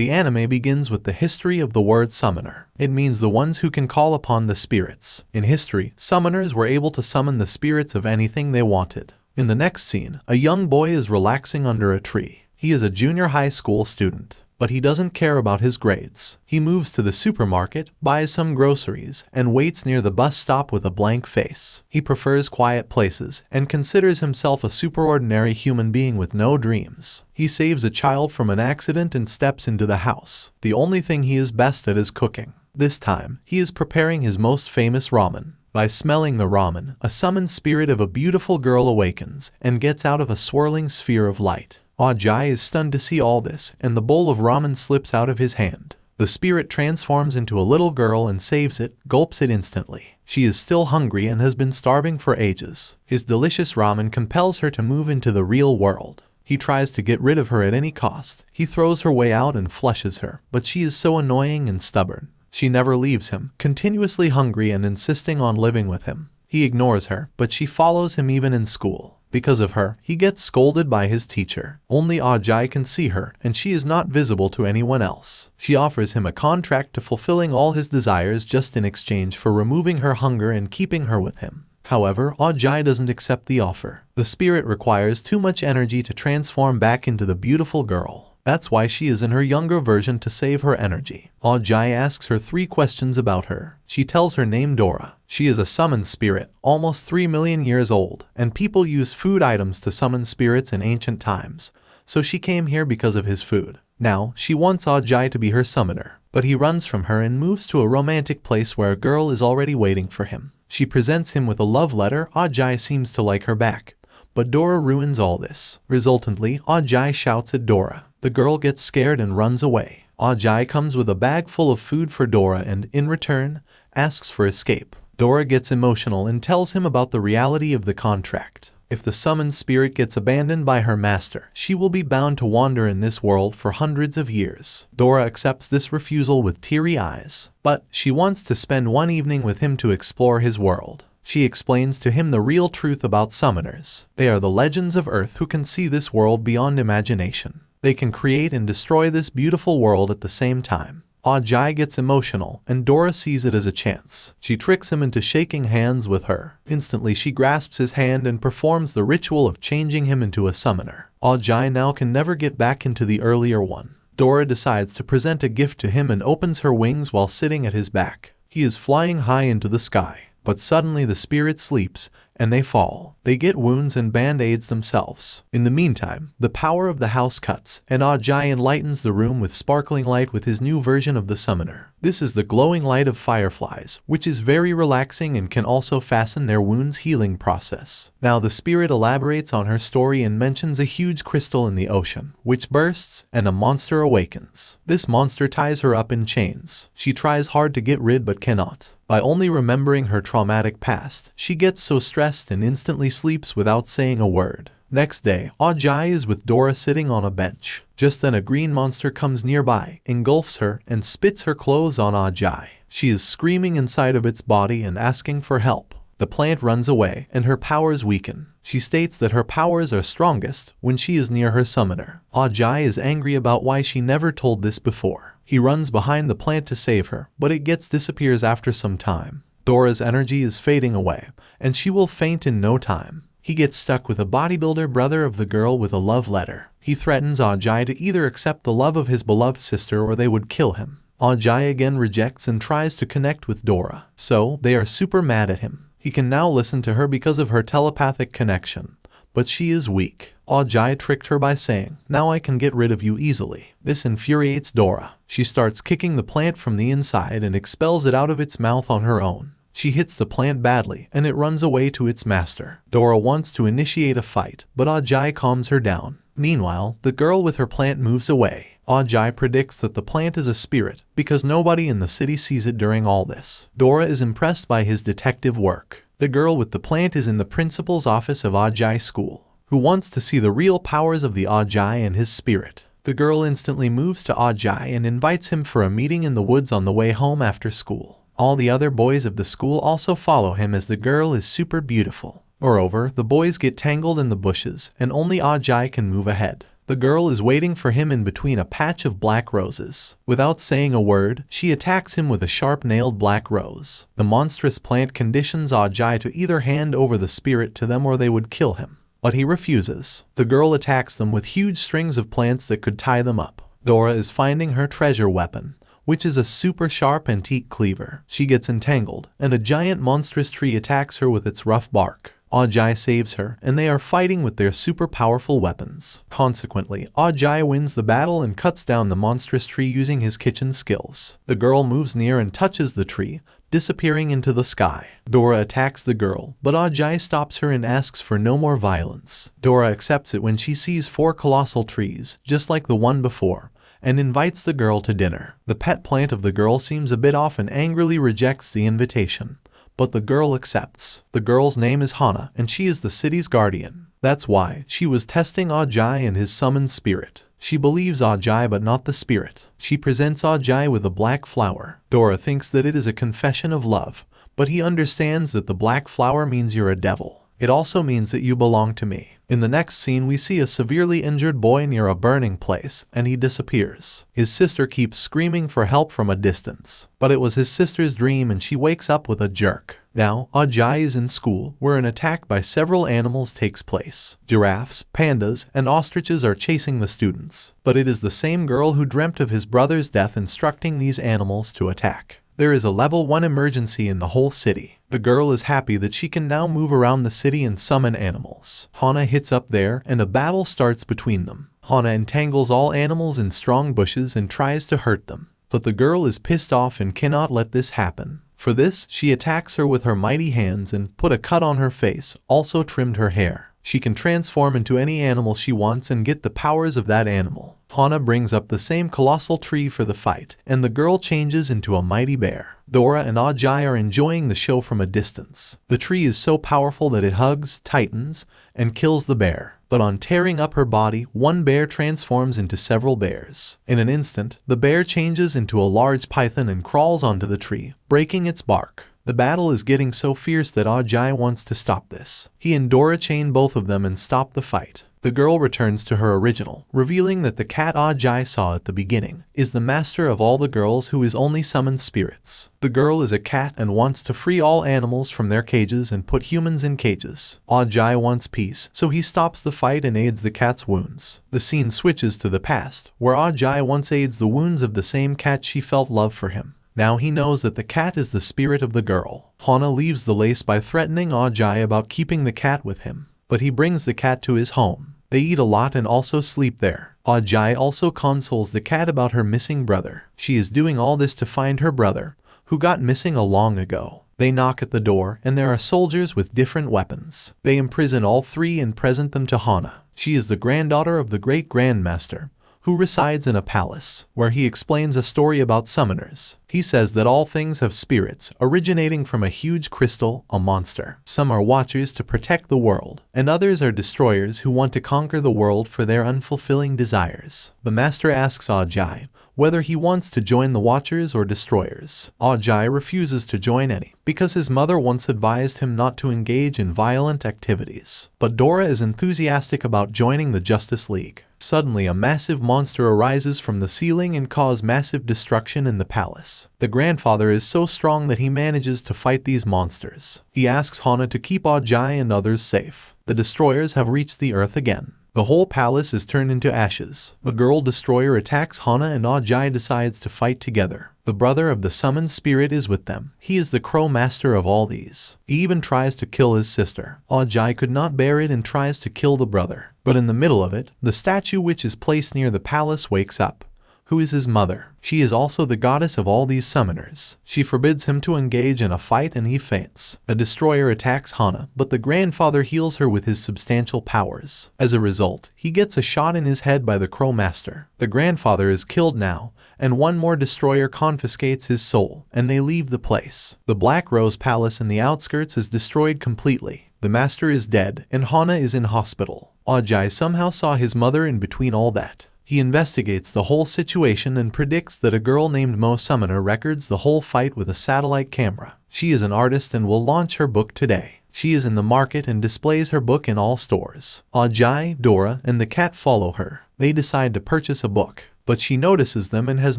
The anime begins with the history of the word summoner. It means the ones who can call upon the spirits. In history, summoners were able to summon the spirits of anything they wanted. In the next scene, a young boy is relaxing under a tree. He is a junior high school student, but he doesn't care about his grades. He moves to the supermarket, buys some groceries, and waits near the bus stop with a blank face. He prefers quiet places and considers himself a superordinary human being with no dreams. He saves a child from an accident and steps into the house. The only thing he is best at is cooking. This time, he is preparing his most famous ramen. By smelling the ramen, a summoned spirit of a beautiful girl awakens and gets out of a swirling sphere of light. Ajay is stunned to see all this, and the bowl of ramen slips out of his hand. The spirit transforms into a little girl and saves it, gulps it instantly. She is still hungry and has been starving for ages. His delicious ramen compels her to move into the real world. He tries to get rid of her at any cost. He throws her way out and flushes her, but she is so annoying and stubborn. She never leaves him, continuously hungry and insisting on living with him. He ignores her, but she follows him even in school. Because of her, he gets scolded by his teacher. Only Ajay can see her, and she is not visible to anyone else. She offers him a contract to fulfilling all his desires just in exchange for removing her hunger and keeping her with him. However, Ajay doesn't accept the offer. The spirit requires too much energy to transform back into the beautiful girl. That's why she is in her younger version to save her energy. Ajay asks her 3 questions about her. She tells her name Dora. She is a summoned spirit, almost 3 million years old, and people use food items to summon spirits in ancient times, so she came here because of his food. Now, she wants Ajay to be her summoner, but he runs from her and moves to a romantic place where a girl is already waiting for him. She presents him with a love letter. Ajay seems to like her back, but Dora ruins all this. Resultantly, Ajay shouts at Dora. The girl gets scared and runs away. Ajay comes with a bag full of food for Dora and, in return, asks for escape. Dora gets emotional and tells him about the reality of the contract. If the summoned spirit gets abandoned by her master, she will be bound to wander in this world for hundreds of years. Dora accepts this refusal with teary eyes, but she wants to spend one evening with him to explore his world. She explains to him the real truth about summoners. They are the legends of Earth who can see this world beyond imagination. They can create and destroy this beautiful world at the same time. Ajay gets emotional, and Dora sees it as a chance. She tricks him into shaking hands with her. Instantly she grasps his hand and performs the ritual of changing him into a summoner. Ajay now can never get back into the earlier one. Dora decides to present a gift to him and opens her wings while sitting at his back. He is flying high into the sky. But suddenly the spirit sleeps, and they fall. They get wounds and band-aids themselves. In the meantime, the power of the house cuts, and Ajay enlightens the room with sparkling light with his new version of the summoner. This is the glowing light of fireflies, which is very relaxing and can also fasten their wounds healing process. Now the spirit elaborates on her story and mentions a huge crystal in the ocean, which bursts, and a monster awakens. This monster ties her up in chains. She tries hard to get rid but cannot. By only remembering her traumatic past, she gets so stressed and instantly sleeps without saying a word. Next day, Ajay is with Dora sitting on a bench. Just then a green monster comes nearby, engulfs her, and spits her clothes on Ajay. She is screaming inside of its body and asking for help. The plant runs away, and her powers weaken. She states that her powers are strongest when she is near her summoner. Ajay is angry about why she never told this before. He runs behind the plant to save her, but it disappears after some time. Dora's energy is fading away, and she will faint in no time. He gets stuck with a bodybuilder brother of the girl with a love letter. He threatens Ajay to either accept the love of his beloved sister or they would kill him. Ajay again rejects and tries to connect with Dora, so they are super mad at him. He can now listen to her because of her telepathic connection, but she is weak. Ajay tricked her by saying, "Now I can get rid of you easily." This infuriates Dora. She starts kicking the plant from the inside and expels it out of its mouth on her own. She hits the plant badly and it runs away to its master. Dora wants to initiate a fight, but Ajay calms her down. Meanwhile, the girl with her plant moves away. Ajay predicts that the plant is a spirit because nobody in the city sees it during all this. Dora is impressed by his detective work. The girl with the plant is in the principal's office of Ajay school, who wants to see the real powers of the Ajay and his spirit. The girl instantly moves to Ajay and invites him for a meeting in the woods on the way home after school. All the other boys of the school also follow him as the girl is super beautiful. Moreover, the boys get tangled in the bushes and only Ajay can move ahead. The girl is waiting for him in between a patch of black roses. Without saying a word, she attacks him with a sharp-nailed black rose. The monstrous plant conditions Ajay to either hand over the spirit to them or they would kill him. But he refuses. The girl attacks them with huge strings of plants that could tie them up. Dora is finding her treasure weapon, which is a super sharp antique cleaver. She gets entangled, and a giant monstrous tree attacks her with its rough bark. Ajay saves her, and they are fighting with their super powerful weapons. Consequently, Ajay wins the battle and cuts down the monstrous tree using his kitchen skills. The girl moves near and touches the tree, disappearing into the sky. Dora attacks the girl, but Ajay stops her and asks for no more violence. Dora accepts it when she sees 4 colossal trees, just like the one before, and invites the girl to dinner. The pet plant of the girl seems a bit off and angrily rejects the invitation, but the girl accepts. The girl's name is Hana, and she is the city's guardian. That's why she was testing Ajay and his summoned spirit. She believes Ajay but not the spirit. She presents Ajay with a black flower. Dora thinks that it is a confession of love, but he understands that the black flower means you're a devil. It also means that you belong to me. In the next scene we see a severely injured boy near a burning place, and he disappears. His sister keeps screaming for help from a distance, but it was his sister's dream and she wakes up with a jerk. Now, Ajay is in school, where an attack by several animals takes place. Giraffes, pandas, and ostriches are chasing the students, but it is the same girl who dreamt of his brother's death instructing these animals to attack. There is a level 1 emergency in the whole city. The girl is happy that she can now move around the city and summon animals. Hana hits up there, and a battle starts between them. Hana entangles all animals in strong bushes and tries to hurt them, but the girl is pissed off and cannot let this happen. For this, she attacks her with her mighty hands and put a cut on her face, also trimmed her hair. She can transform into any animal she wants and get the powers of that animal. Hana brings up the same colossal tree for the fight, and the girl changes into a mighty bear. Dora and Ajay are enjoying the show from a distance. The tree is so powerful that it hugs, tightens, and kills the bear. But on tearing up her body, one bear transforms into several bears. In an instant, the bear changes into a large python and crawls onto the tree, breaking its bark. The battle is getting so fierce that Ajay wants to stop this. He and Dora chain both of them and stop the fight. The girl returns to her original, revealing that the cat Ajay saw at the beginning is the master of all the girls who is only summoned spirits. The girl is a cat and wants to free all animals from their cages and put humans in cages. Ajay wants peace, so he stops the fight and aids the cat's wounds. The scene switches to the past, where Ajay once aids the wounds of the same cat she felt love for him. Now he knows that the cat is the spirit of the girl. Hana leaves the lace by threatening Ajay about keeping the cat with him, but he brings the cat to his home. They eat a lot and also sleep there. Ajay also consoles the cat about her missing brother. She is doing all this to find her brother, who got missing a long ago. They knock at the door, and there are soldiers with different weapons. They imprison all 3 and present them to Hana. She is the granddaughter of the great grandmaster, who resides in a palace, where he explains a story about summoners. He says that all things have spirits, originating from a huge crystal, a monster. Some are watchers to protect the world, and others are destroyers who want to conquer the world for their unfulfilling desires. The master asks Ajay whether he wants to join the watchers or destroyers. Ajay refuses to join any, because his mother once advised him not to engage in violent activities. But Dora is enthusiastic about joining the Justice League. Suddenly a massive monster arises from the ceiling and causes massive destruction in the palace. The grandfather is so strong that he manages to fight these monsters. He asks Hana to keep Ajay and others safe. The destroyers have reached the earth again. The whole palace is turned into ashes. The girl destroyer attacks Hana and Ajay decides to fight together. The brother of the summoned spirit is with them. He is the crow master of all these. He even tries to kill his sister. Ajay could not bear it and tries to kill the brother. But in the middle of it, the statue which is placed near the palace wakes up. Who is his mother? She is also the goddess of all these summoners. She forbids him to engage in a fight and he faints. A destroyer attacks Hana, but the grandfather heals her with his substantial powers. As a result, he gets a shot in his head by the crow master. The grandfather is killed now, and one more destroyer confiscates his soul, and they leave the place. The Black Rose Palace in the outskirts is destroyed completely. The master is dead, and Hana is in hospital. Ajay somehow saw his mother in between all that. He investigates the whole situation and predicts that a girl named Mo Summoner records the whole fight with a satellite camera. She is an artist and will launch her book today. She is in the market and displays her book in all stores. Ajay, Dora, and the cat follow her. They decide to purchase a book, but she notices them and has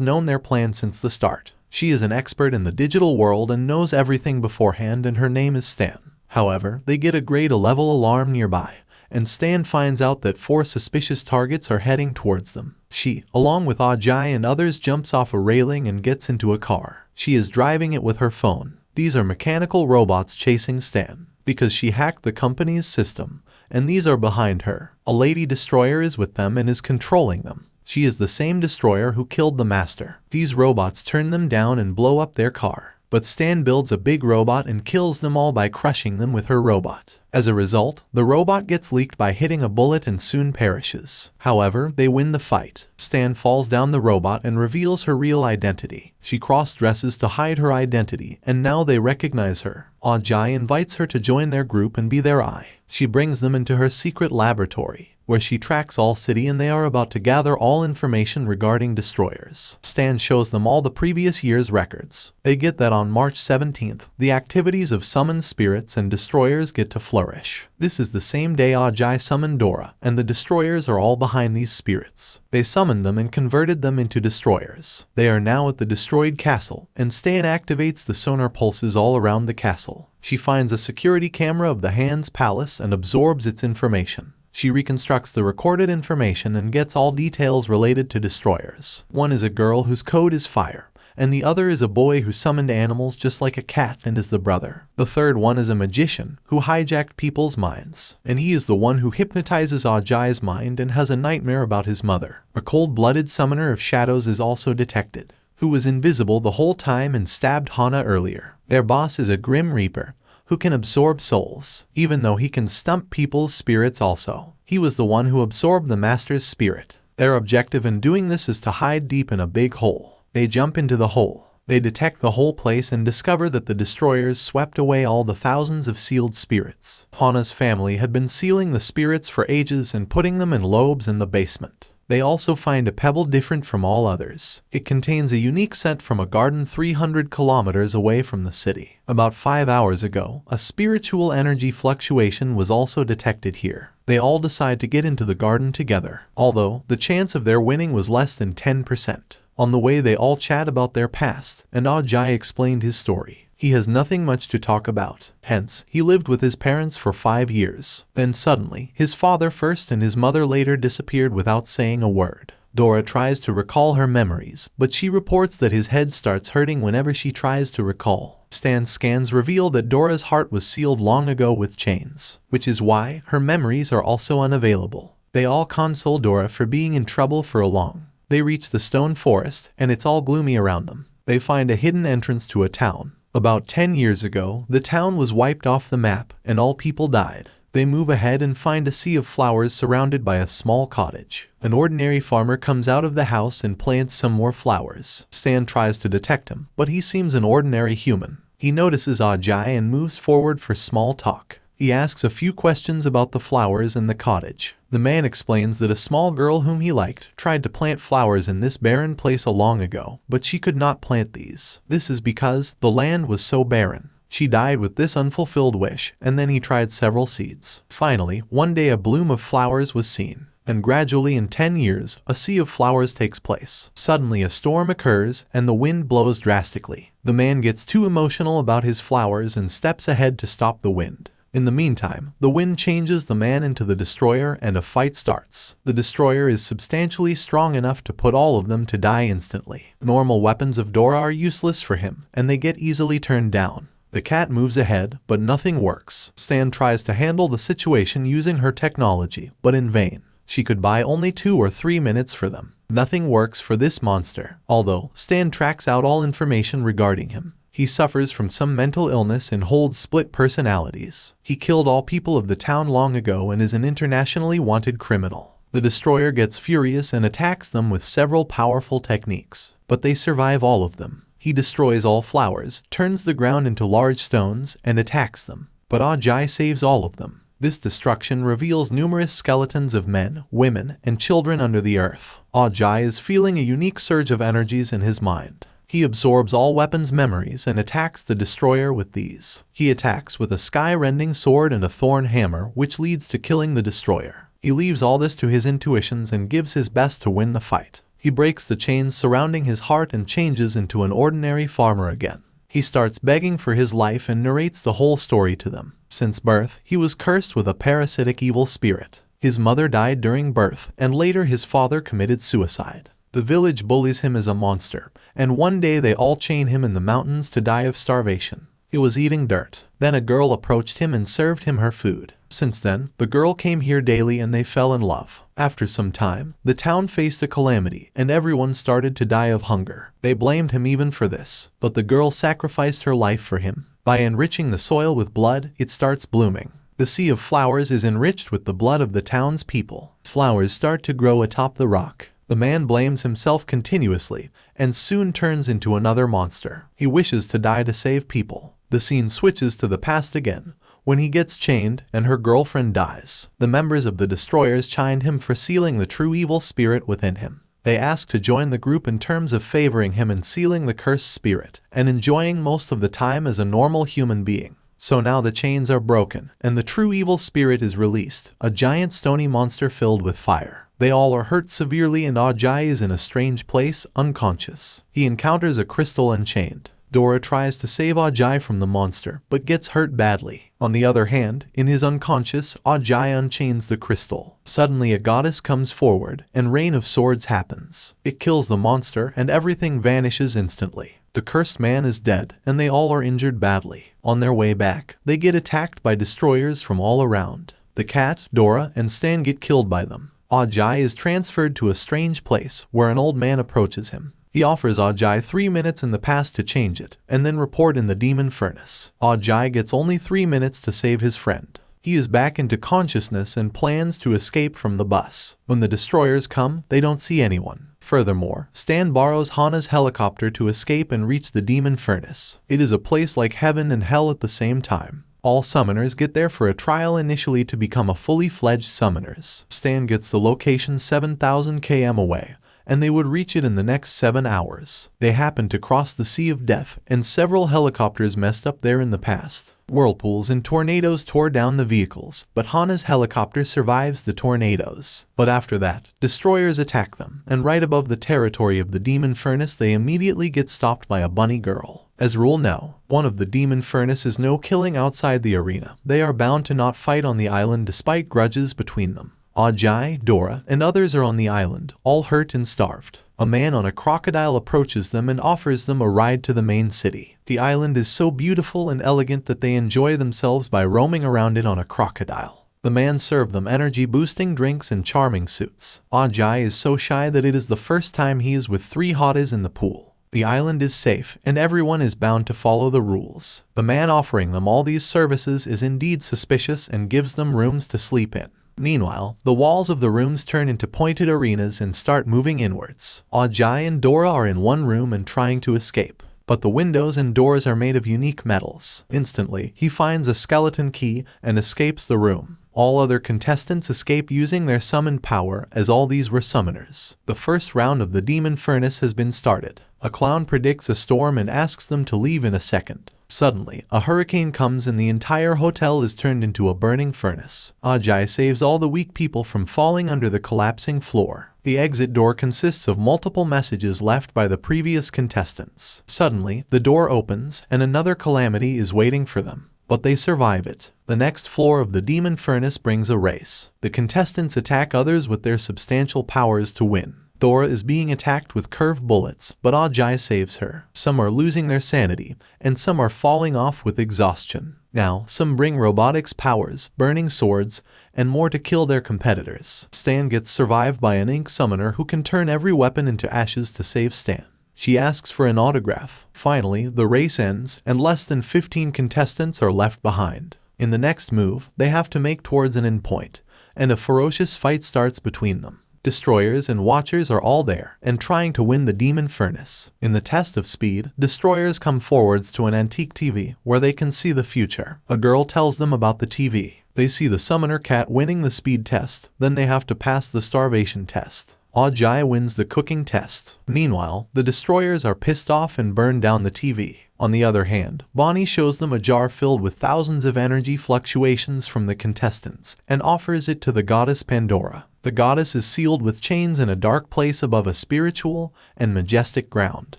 known their plan since the start. She is an expert in the digital world and knows everything beforehand, and her name is Stan. However, they get a grade 11 alarm nearby, and Stan finds out that 4 suspicious targets are heading towards them. She, along with Ajay and others, jumps off a railing and gets into a car. She is driving it with her phone. These are mechanical robots chasing Stan, because she hacked the company's system, and these are behind her. A lady destroyer is with them and is controlling them. She is the same destroyer who killed the master. These robots turn them down and blow up their car, but Stan builds a big robot and kills them all by crushing them with her robot. As a result, the robot gets leaked by hitting a bullet and soon perishes. However, they win the fight. Stan falls down the robot and reveals her real identity. She cross-dresses to hide her identity, and now they recognize her. Ajay invites her to join their group and be their eye. She brings them into her secret laboratory, where she tracks all city, and they are about to gather all information regarding destroyers. Stan shows them all the previous year's records. They get that on March 17th, the activities of summoned spirits and destroyers get to flourish. This is the same day Ajay summoned Dora, and the destroyers are all behind these spirits. They summoned them and converted them into destroyers. They are now at the destroyed castle, and Stan activates the sonar pulses all around the castle. She finds a security camera of the Hand's palace and absorbs its information. She reconstructs the recorded information and gets all details related to destroyers. One is a girl whose code is fire, and the other is a boy who summoned animals just like a cat and is the brother. The third one is a magician who hijacked people's minds, and he is the one who hypnotizes Ajay's mind and has a nightmare about his mother. A cold-blooded summoner of shadows is also detected, who was invisible the whole time and stabbed Hana earlier. Their boss is a grim reaper, who can absorb souls, even though he can stump people's spirits also. He was the one who absorbed the master's spirit. Their objective in doing this is to hide deep in a big hole. They jump into the hole. They detect the whole place and discover that the destroyers swept away all the thousands of sealed spirits. Hana's family had been sealing the spirits for ages and putting them in lobes in the basement. They also find a pebble different from all others. It contains a unique scent from a garden 300 kilometers away from the city. About 5 hours ago, a spiritual energy fluctuation was also detected here. They all decide to get into the garden together, although the chance of their winning was less than 10%. On the way, they all chat about their past, and Ajay explained his story. He has nothing much to talk about. Hence, he lived with his parents for 5 years. Then suddenly, his father first and his mother later disappeared without saying a word. Dora tries to recall her memories, but she reports that his head starts hurting whenever she tries to recall. Stan's scans reveal that Dora's heart was sealed long ago with chains, which is why her memories are also unavailable. They all console Dora for being in trouble for a long. They reach the stone forest, and it's all gloomy around them. They find a hidden entrance to a town. About 10 years ago, the town was wiped off the map, and all people died. They move ahead and find a sea of flowers surrounded by a small cottage. An ordinary farmer comes out of the house and plants some more flowers. Stan tries to detect him, but he seems an ordinary human. He notices Ajay and moves forward for small talk. He asks a few questions about the flowers and the cottage. The man explains that a small girl whom he liked tried to plant flowers in this barren place long ago, but she could not plant these. This is because the land was so barren. She died with this unfulfilled wish, and then he tried several seeds. Finally, one day a bloom of flowers was seen, and gradually in 10 years, a sea of flowers takes place. Suddenly a storm occurs, and the wind blows drastically. The man gets too emotional about his flowers and steps ahead to stop the wind. In the meantime, the wind changes the man into the destroyer and a fight starts. The destroyer is substantially strong enough to put all of them to die instantly. Normal weapons of Dora are useless for him, and they get easily turned down. The cat moves ahead, but nothing works. Stan tries to handle the situation using her technology, but in vain. She could buy only 2 or 3 minutes for them. Nothing works for this monster, although Stan tracks out all information regarding him. He suffers from some mental illness and holds split personalities. He killed all people of the town long ago and is an internationally wanted criminal. The destroyer gets furious and attacks them with several powerful techniques, but they survive all of them. He destroys all flowers, turns the ground into large stones, and attacks them. But Ajay saves all of them. This destruction reveals numerous skeletons of men, women, and children under the earth. Ajay is feeling a unique surge of energies in his mind. He absorbs all weapons' memories and attacks the destroyer with these. He attacks with a sky-rending sword and a thorn hammer, which leads to killing the destroyer. He leaves all this to his intuitions and gives his best to win the fight. He breaks the chains surrounding his heart and changes into an ordinary farmer again. He starts begging for his life and narrates the whole story to them. Since birth, he was cursed with a parasitic evil spirit. His mother died during birth, and later his father committed suicide. The village bullies him as a monster, and one day they all chain him in the mountains to die of starvation. He was eating dirt. Then a girl approached him and served him her food. Since then, the girl came here daily and they fell in love. After some time, the town faced a calamity and everyone started to die of hunger. They blamed him even for this, but the girl sacrificed her life for him. By enriching the soil with blood, it starts blooming. The sea of flowers is enriched with the blood of the town's people. Flowers start to grow atop the rock. The man blames himself continuously and soon turns into another monster. He wishes to die to save people. The scene switches to the past again, when he gets chained and her girlfriend dies. The members of the Destroyers chided him for sealing the true evil spirit within him. They asked to join the group in terms of favoring him in sealing the cursed spirit and enjoying most of the time as a normal human being. So now the chains are broken and the true evil spirit is released, a giant stony monster filled with fire. They all are hurt severely and Ajay is in a strange place, unconscious. He encounters a crystal unchained. Dora tries to save Ajay from the monster, but gets hurt badly. On the other hand, in his unconscious, Ajay unchains the crystal. Suddenly a goddess comes forward, and Rain of Swords happens. It kills the monster, and everything vanishes instantly. The cursed man is dead, and they all are injured badly. On their way back, they get attacked by destroyers from all around. The cat, Dora, and Stan get killed by them. Ajay is transferred to a strange place, where an old man approaches him. He offers Ajay 3 minutes in the past to change it, and then report in the demon furnace. Ajay gets only 3 minutes to save his friend. He is back into consciousness and plans to escape from the bus. When the destroyers come, they don't see anyone. Furthermore, Stan borrows Hana's helicopter to escape and reach the demon furnace. It is a place like heaven and hell at the same time. All summoners get there for a trial initially to become a fully fledged summoners. Stan gets the location 7,000 km away, and they would reach it in the next 7 hours. They happened to cross the Sea of Death, and several helicopters messed up there in the past. Whirlpools and tornadoes tore down the vehicles, but Hana's helicopter survives the tornadoes. But after that, destroyers attack them, and right above the territory of the demon furnace they immediately get stopped by a bunny girl. As rule no, one of the demon furnace is no killing outside the arena. They are bound to not fight on the island despite grudges between them. Ajay, Dora, and others are on the island, all hurt and starved. A man on a crocodile approaches them and offers them a ride to the main city. The island is so beautiful and elegant that they enjoy themselves by roaming around it on a crocodile. The man served them energy-boosting drinks and charming suits. Ajay is so shy that it is the first time he is with 3 hotties in the pool. The island is safe, and everyone is bound to follow the rules. The man offering them all these services is indeed suspicious and gives them rooms to sleep in. Meanwhile, the walls of the rooms turn into pointed arenas and start moving inwards. Ajay and Dora are in one room and trying to escape, but the windows and doors are made of unique metals. Instantly, he finds a skeleton key and escapes the room. All other contestants escape using their summoned power, as all these were summoners. The first round of the demon furnace has been started. A clown predicts a storm and asks them to leave in a second. Suddenly, a hurricane comes and the entire hotel is turned into a burning furnace. Ajay saves all the weak people from falling under the collapsing floor. The exit door consists of multiple messages left by the previous contestants. Suddenly, the door opens and another calamity is waiting for them. But they survive it. The next floor of the demon furnace brings a race. The contestants attack others with their substantial powers to win. Dora is being attacked with curved bullets, but Ajay saves her. Some are losing their sanity, and some are falling off with exhaustion. Now, some bring robotics powers, burning swords, and more to kill their competitors. Stan gets survived by an ink summoner who can turn every weapon into ashes to save Stan. She asks for an autograph. Finally, the race ends, and less than 15 contestants are left behind. In the next move, they have to make towards an endpoint, and a ferocious fight starts between them. Destroyers and Watchers are all there, and trying to win the demon furnace. In the test of speed, Destroyers come forwards to an antique TV, where they can see the future. A girl tells them about the TV. They see the summoner cat winning the speed test, then they have to pass the starvation test. Ajay wins the cooking test. Meanwhile, the Destroyers are pissed off and burn down the TV. On the other hand, Bonnie shows them a jar filled with thousands of energy fluctuations from the contestants and offers it to the goddess Pandora. The goddess is sealed with chains in a dark place above a spiritual and majestic ground.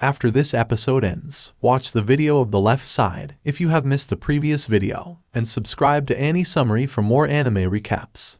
After this episode ends, watch the video of the left side if you have missed the previous video, and subscribe to Annie Summary for more anime recaps.